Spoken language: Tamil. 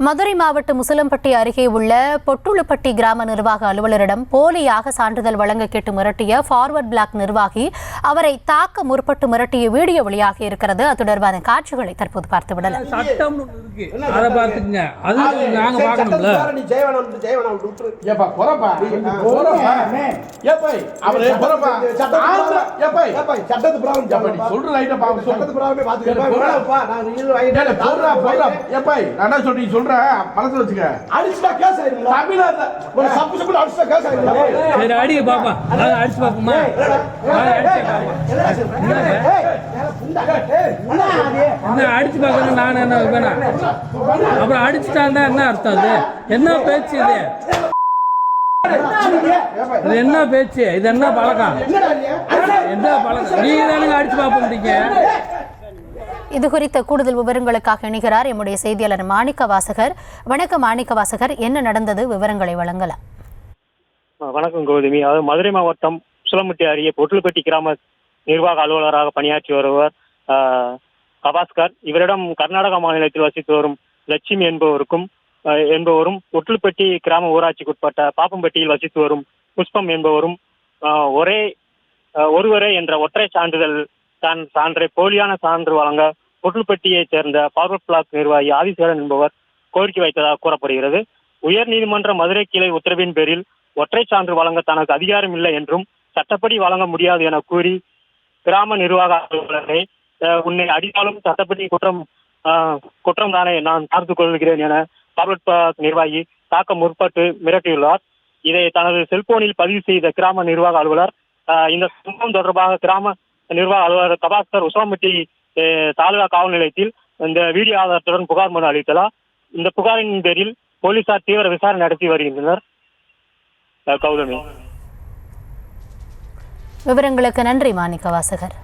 மதுரை மாவட்டம் முசலம்பட்டி அருகே உள்ள பொட்டுளுப்பட்டி கிராம நிர்வாக அலுவலரிடம் போலியாக சான்றிதழ் வழங்க கேட்டு மிரட்டிய ஃபார்வர்ட் பிளாக் நிர்வாகி அவரை தாக்க முற்பட்டு மிரட்டிய வீடியோ வெளியாகி இருக்கிறது. அது தொடர்பான காட்சிகளை தற்போது பார்த்து விடலாம். மனசுல வச்சுக்க அடிச்சுடா கேஸ் ஆயிடுங்க தமிழ்நாட்டுல ஒரு சப்பு சப்பு அடிச்சுடா கேஸ் ஆயிடுங்க சரி அடிங்க பாப்பா அடிச்சு பாப்போமா என்ன அடிச்சு பாக்கணும் நான் என்ன வேணாம் அப்புறம் அடிச்சுட்டாண்டா என்ன அர்த்தம் அது என்ன பேச்சு இது என்ன பேச்சு இது என்ன பழக்கம் என்ன பழக்கம் நீங்க தானுங்க அடிச்சு பாப்பீங்க. இது குறித்த கூடுதல் விவரங்களுக்காக இணைகிறார் எம்முடைய செய்தியாளர் மாணிக்க வாசகர். வணக்கம் மாணிக்க வாசகர், என்ன நடந்தது, விவரங்களை வழங்கலாம். வணக்கம் கௌதமி. அதாவது மதுரை மாவட்டம் முசலம்பட்டி அருகே பொட்டுளுப்பட்டி கிராம நிர்வாக அலுவலராக பணியாற்றி வருவர் கபாஸ்கர். இவரிடம் கர்நாடக மாநிலத்தில் வசித்து வரும் லட்சுமி என்பவரும் பொட்டுளுப்பட்டி கிராம ஊராட்சிக்குட்பட்ட பாப்பம்பட்டியில் வசித்து வரும் புஷ்பம் என்பவரும் ஒருவரே என்ற ஒற்றை சான்றை போலியான சான்று வழங்க பொட்டுளுப்பட்டியைச் சேர்ந்த ஃபார்வர்ட் பிளாக் நிர்வாகி ஆதிசேரன் என்பவர் கோரிக்கை வைத்ததாக கூறப்படுகிறது. உயர்நீதிமன்ற மதுரை கிளை உத்தரவின் பேரில் ஒற்றை சான்று வழங்க தனக்கு அதிகாரம் இல்லை என்றும் சட்டப்படி வழங்க முடியாது என கூறி கிராம நிர்வாக அலுவலரை உன்னை அடித்தாலும் சட்டப்படி குற்றம் தானே நான் பார்த்துக் கொள்கிறேன் என ஃபார்வர்ட் பிளாக் நிர்வாகி தாக்க முற்பட்டு மிரட்டியுள்ளார். இதை தனது செல்போனில் பதிவு செய்த கிராம நிர்வாக அலுவலர் இந்த சம்பவம் தொடர்பாக கிராம நிர்வாக அலுவலர் கபாஸ்கர் உசலம்பட்டி தாலுகா காவல் நிலையத்தில் இந்த வீடியோ ஆதாரத்துடன் புகார் மனு அளித்தனர். இந்த புகாரின் பேரில் போலீசார் தீவிர விசாரணை நடத்தி வருகின்றனர். கௌதமி, விவரங்களுக்கு நன்றி மாணிக்க வாசகர்.